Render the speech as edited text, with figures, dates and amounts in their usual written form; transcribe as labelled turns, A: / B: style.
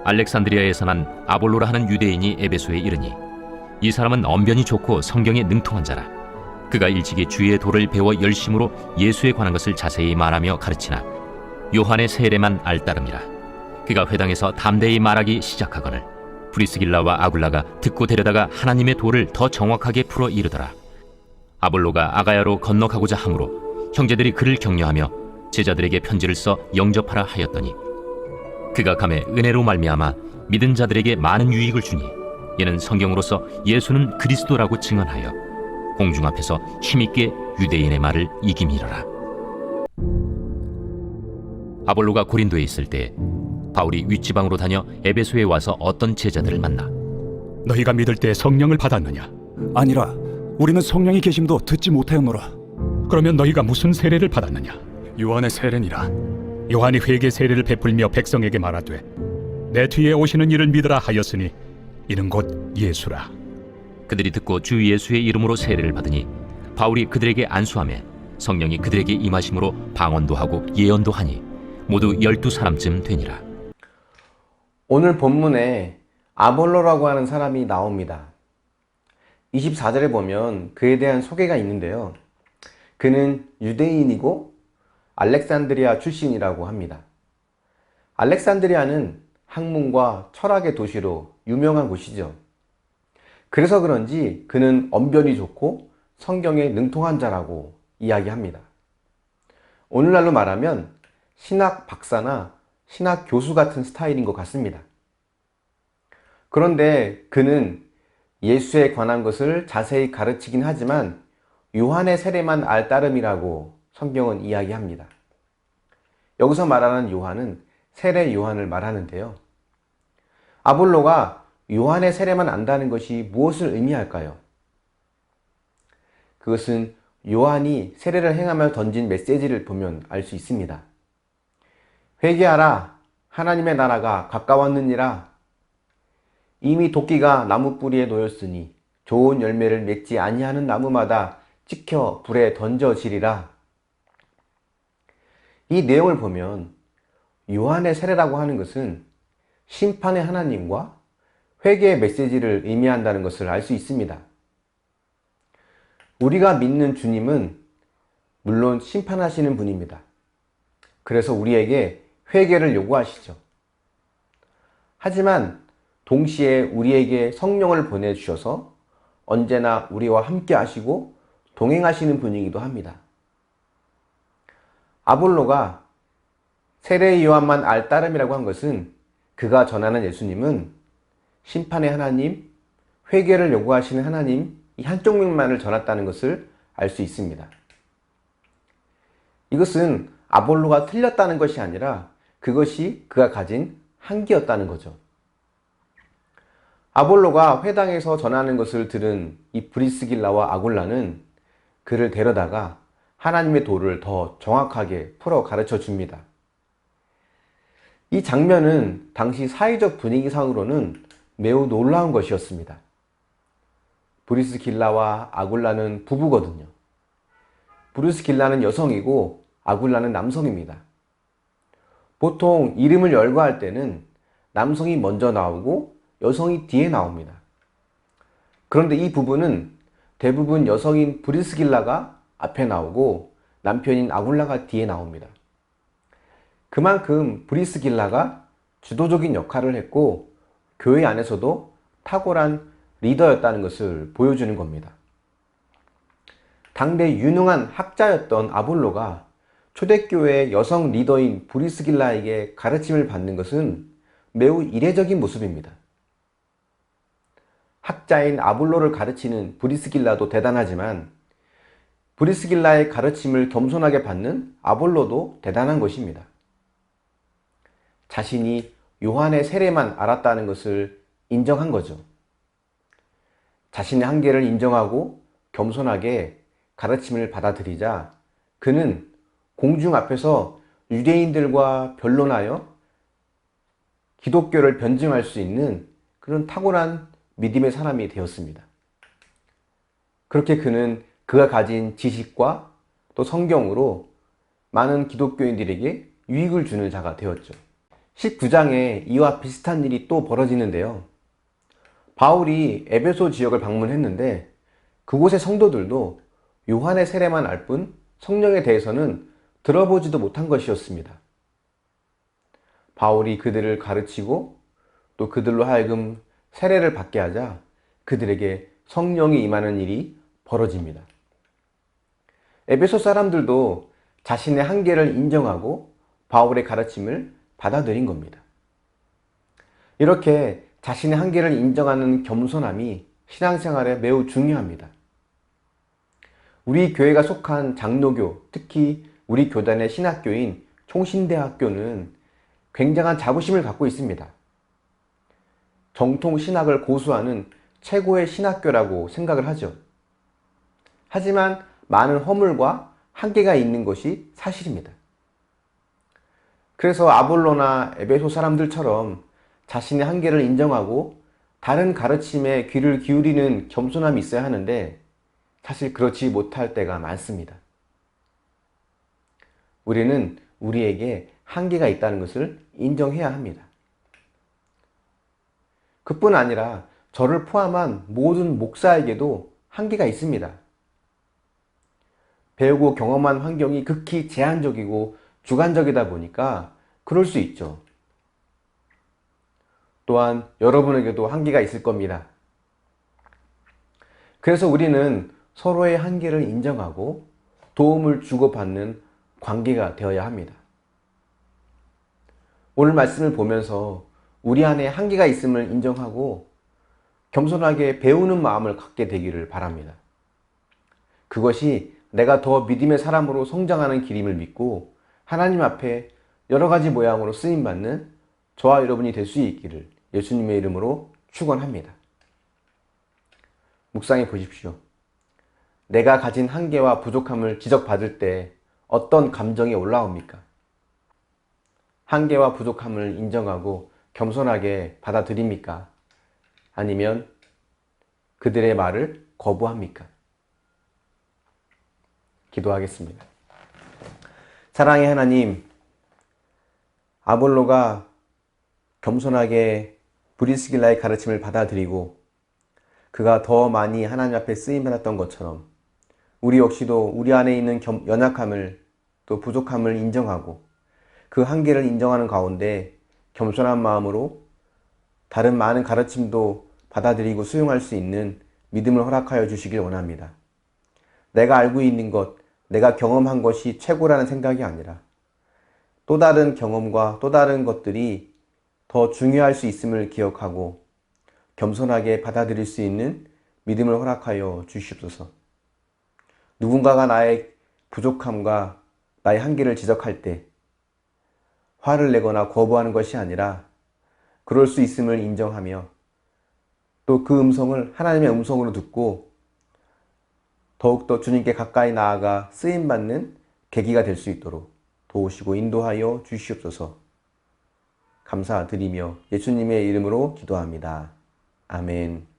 A: 알렉산드리아에서 난 아볼로라 하는 유대인이 에베소에 이르니 이 사람은 언변이 좋고 성경에 능통한 자라. 그가 일찍이 주의 도를 배워 열심으로 예수에 관한 것을 자세히 말하며 가르치나 요한의 세례만 알따름이라. 그가 회당에서 담대히 말하기 시작하거늘 브리스길라와 아굴라가 듣고 데려다가 하나님의 도를 더 정확하게 풀어 이르더라. 아볼로가 아가야로 건너가고자 하므로 형제들이 그를 격려하며 제자들에게 편지를 써 영접하라 하였더니 그가 감에 은혜로 말미암아 믿은 자들에게 많은 유익을 주니 이는 성경으로서 예수는 그리스도라고 증언하여 공중 앞에서 힘있게 유대인의 말을 이김이러라. 아볼로가 고린도에 있을 때 바울이 윗지방으로 다녀 에베소에 와서 어떤 제자들을 만나
B: 너희가 믿을 때 성령을 받았느냐?
C: 아니라 우리는 성령이 계심도 듣지 못하였노라.
B: 그러면 너희가 무슨 세례를 받았느냐?
C: 요한의 세례니라.
B: 요한이 회개 세례를 베풀며 백성에게 말하되 내 뒤에 오시는 이를 믿으라 하였으니 이는 곧 예수라.
A: 그들이 듣고 주 예수의 이름으로 세례를 받으니 바울이 그들에게 안수하매 성령이 그들에게 임하심으로 방언도 하고 예언도 하니 모두 12사람쯤 되니라.
D: 오늘 본문에 아볼로라고 하는 사람이 나옵니다. 24절에 보면 그에 대한 소개가 있는데요. 그는 유대인이고 알렉산드리아 출신이라고 합니다. 알렉산드리아는 학문과 철학의 도시로 유명한 곳이죠. 그래서 그런지 그는 언변이 좋고 성경에 능통한 자라고 이야기합니다. 오늘날로 말하면 신학 박사나 신학 교수 같은 스타일인 것 같습니다. 그런데 그는 예수에 관한 것을 자세히 가르치긴 하지만 요한의 세례만 알따름이라고 성경은 이야기합니다. 여기서 말하는 요한은 세례 요한을 말하는데요. 아볼로가 요한의 세례만 안다는 것이 무엇을 의미할까요? 그것은 요한이 세례를 행하며 던진 메시지를 보면 알 수 있습니다. 회개하라, 하나님의 나라가 가까웠느니라. 이미 도끼가 나무 뿌리에 놓였으니 좋은 열매를 맺지 아니하는 나무마다 찍혀 불에 던져지리라. 이 내용을 보면 요한의 세례라고 하는 것은 심판의 하나님과 회개의 메시지를 의미한다는 것을 알 수 있습니다. 우리가 믿는 주님은 물론 심판하시는 분입니다. 그래서 우리에게 회개를 요구하시죠. 하지만 동시에 우리에게 성령을 보내주셔서 언제나 우리와 함께 하시고 동행하시는 분이기도 합니다. 아볼로가 세례 요한만 알따름이라고 한 것은 그가 전하는 예수님은 심판의 하나님, 회개를 요구하시는 하나님 이 한쪽 면만을 전했다는 것을 알 수 있습니다. 이것은 아볼로가 틀렸다는 것이 아니라 그것이 그가 가진 한계였다는 거죠. 아볼로가 회당에서 전하는 것을 들은 이 브리스길라와 아굴라는 그를 데려다가 하나님의 도를 더 정확하게 풀어 가르쳐 줍니다. 이 장면은 당시 사회적 분위기상으로는 매우 놀라운 것이었습니다. 브리스길라와 아굴라는 부부거든요. 브리스길라는 여성이고 아굴라는 남성입니다. 보통 이름을 열거할 때는 남성이 먼저 나오고 여성이 뒤에 나옵니다. 그런데 이 부부는 대부분 여성인 브리스길라가 앞에 나오고 남편인 아굴라가 뒤에 나옵니다. 그만큼 브리스길라가 주도적인 역할을 했고 교회 안에서도 탁월한 리더였다는 것을 보여주는 겁니다. 당대 유능한 학자였던 아볼로가 초대교회의 여성 리더인 브리스길라에게 가르침을 받는 것은 매우 이례적인 모습입니다. 학자인 아볼로를 가르치는 브리스길라도 대단하지만 브리스길라의 가르침을 겸손하게 받는 아볼로도 대단한 것입니다. 자신이 요한의 세례만 알았다는 것을 인정한 거죠. 자신의 한계를 인정하고 겸손하게 가르침을 받아들이자 그는 공중 앞에서 유대인들과 변론하여 기독교를 변증할 수 있는 그런 탁월한 믿음의 사람이 되었습니다. 그렇게 그는 그가 가진 지식과 또 성경으로 많은 기독교인들에게 유익을 주는 자가 되었죠. 19장에 이와 비슷한 일이 또 벌어지는데요. 바울이 에베소 지역을 방문했는데 그곳의 성도들도 요한의 세례만 알 뿐 성령에 대해서는 들어보지도 못한 것이었습니다. 바울이 그들을 가르치고 또 그들로 하여금 세례를 받게 하자 그들에게 성령이 임하는 일이 벌어집니다. 에베소 사람들도 자신의 한계를 인정하고 바울의 가르침을 받아들인 겁니다. 이렇게 자신의 한계를 인정하는 겸손함이 신앙생활에 매우 중요합니다. 우리 교회가 속한 장로교, 특히 우리 교단의 신학교인 총신대학교는 굉장한 자부심을 갖고 있습니다. 정통 신학을 고수하는 최고의 신학교라고 생각을 하죠. 하지만 많은 허물과 한계가 있는 것이 사실입니다. 그래서 아볼로나 에베소 사람들처럼 자신의 한계를 인정하고 다른 가르침에 귀를 기울이는 겸손함이 있어야 하는데 사실 그렇지 못할 때가 많습니다. 우리는 우리에게 한계가 있다는 것을 인정해야 합니다. 그뿐 아니라 저를 포함한 모든 목사에게도 한계가 있습니다. 배우고 경험한 환경이 극히 제한적이고 주관적이다 보니까 그럴 수 있죠. 또한 여러분에게도 한계가 있을 겁니다. 그래서 우리는 서로의 한계를 인정하고 도움을 주고받는 관계가 되어야 합니다. 오늘 말씀을 보면서 우리 안에 한계가 있음을 인정하고 겸손하게 배우는 마음을 갖게 되기를 바랍니다. 그것이 내가 더 믿음의 사람으로 성장하는 길임을 믿고 하나님 앞에 여러 가지 모양으로 쓰임받는 저와 여러분이 될 수 있기를 예수님의 이름으로 축원합니다. 묵상해 보십시오. 내가 가진 한계와 부족함을 지적받을 때 어떤 감정이 올라옵니까? 한계와 부족함을 인정하고 겸손하게 받아들입니까? 아니면 그들의 말을 거부합니까? 기도하겠습니다. 사랑의 하나님, 아볼로가 겸손하게 브리스길라의 가르침을 받아들이고 그가 더 많이 하나님 앞에 쓰임받았던 것처럼 우리 역시도 우리 안에 있는 연약함을 또 부족함을 인정하고 그 한계를 인정하는 가운데 겸손한 마음으로 다른 많은 가르침도 받아들이고 수용할 수 있는 믿음을 허락하여 주시길 원합니다. 내가 알고 있는 것, 내가 경험한 것이 최고라는 생각이 아니라 또 다른 경험과 또 다른 것들이 더 중요할 수 있음을 기억하고 겸손하게 받아들일 수 있는 믿음을 허락하여 주시옵소서. 누군가가 나의 부족함과 나의 한계를 지적할 때 화를 내거나 거부하는 것이 아니라 그럴 수 있음을 인정하며 또 그 음성을 하나님의 음성으로 듣고 더욱더 주님께 가까이 나아가 쓰임받는 계기가 될 수 있도록 도우시고 인도하여 주시옵소서. 감사드리며 예수님의 이름으로 기도합니다. 아멘.